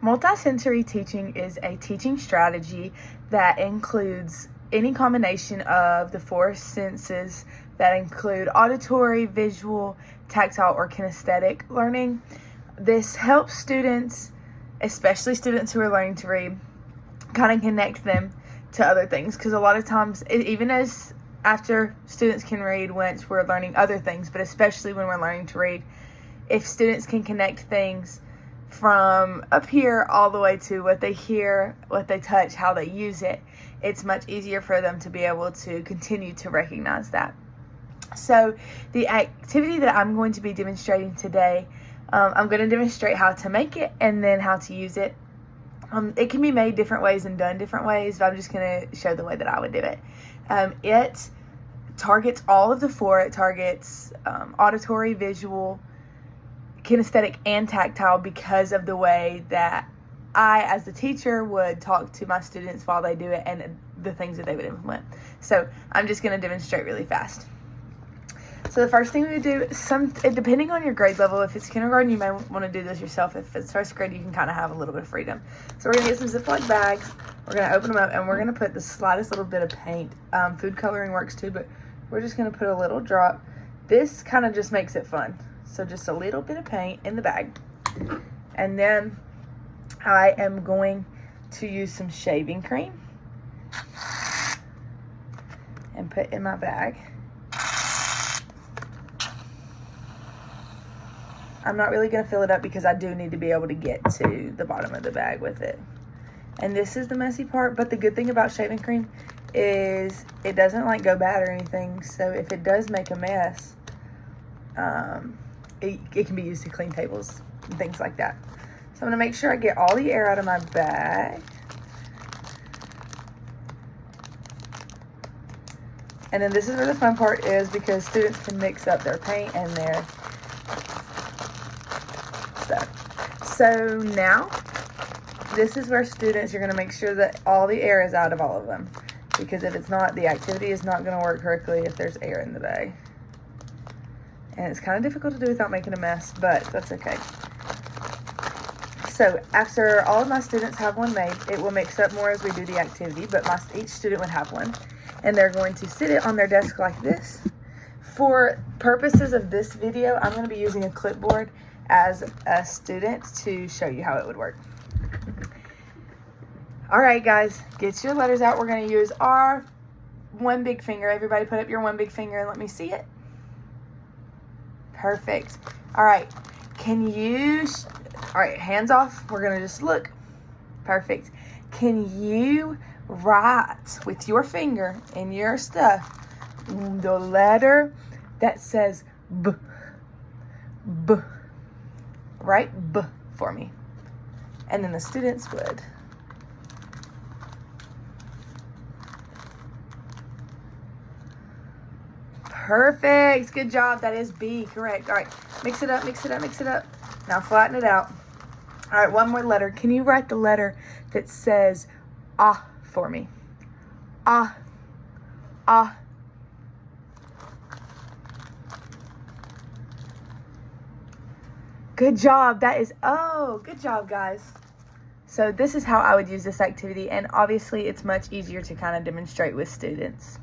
Multisensory teaching is a teaching strategy that includes any combination of the four senses that include auditory, visual, tactile, or kinesthetic learning. This helps students, especially students who are learning to read, kind of connect them to other things, because a lot of times, even as after students can read once we're learning other things, but especially when we're learning to read, if students can connect things from up here all the way to what they hear, what they touch, how they use it, it's much easier for them to be able to continue to recognize that. So the activity that I'm going to be demonstrating today, I'm going to demonstrate how to make it and then how to use it. It can be made different ways and done different ways, but I'm just going to show the way that I would do it. It targets all of the four. It targets auditory, visual, kinesthetic, and tactile, because of the way that I, as the teacher, would talk to my students while they do it and the things that they would implement. So I'm just going to demonstrate really fast. So the first thing we would do, depending on your grade level, if it's kindergarten, you may want to do this yourself. If it's first grade, you can kind of have a little bit of freedom. So we're going to get some Ziploc bags. We're going to open them up, and we're going to put the slightest little bit of paint. Food coloring works too, but we're just going to put a little drop. This kind of just makes it fun. So just a little bit of paint in the bag. And then I am going to use some shaving cream and put in my bag. I'm not really going to fill it up because I do need to be able to get to the bottom of the bag with it. And this is the messy part, but the good thing about shaving cream is it doesn't like go bad or anything. So if it does make a mess, it can be used to clean tables and things like that. So I'm going to make sure I get all the air out of my bag. And then this is where the fun part is, because students can mix up their paint and their stuff. So now, this is where students, you're going to make sure that all the air is out of all of them. Because if it's not, the activity is not going to work correctly if there's air in the bag. And it's kind of difficult to do without making a mess, but that's okay. So after all of my students have one made, it will mix up more as we do the activity, but each student would have one. And they're going to sit it on their desk like this. For purposes of this video, I'm going to be using a clipboard as a student to show you how it would work. All right, guys, get your letters out. We're going to use our one big finger. Everybody put up your one big finger and let me see it. Perfect. All right. All right, hands off. We're going to just look. Perfect. Can you write with your finger in your stuff the letter that says B? B. Write B for me. And then the students would. Perfect. Good job. That is B. Correct. All right. Mix it up, mix it up, mix it up. Now flatten it out. All right. One more letter. Can you write the letter that says Ah for me? Ah. Ah. Good job. That is O. Good job, guys. So this is how I would use this activity. And obviously, it's much easier to kind of demonstrate with students.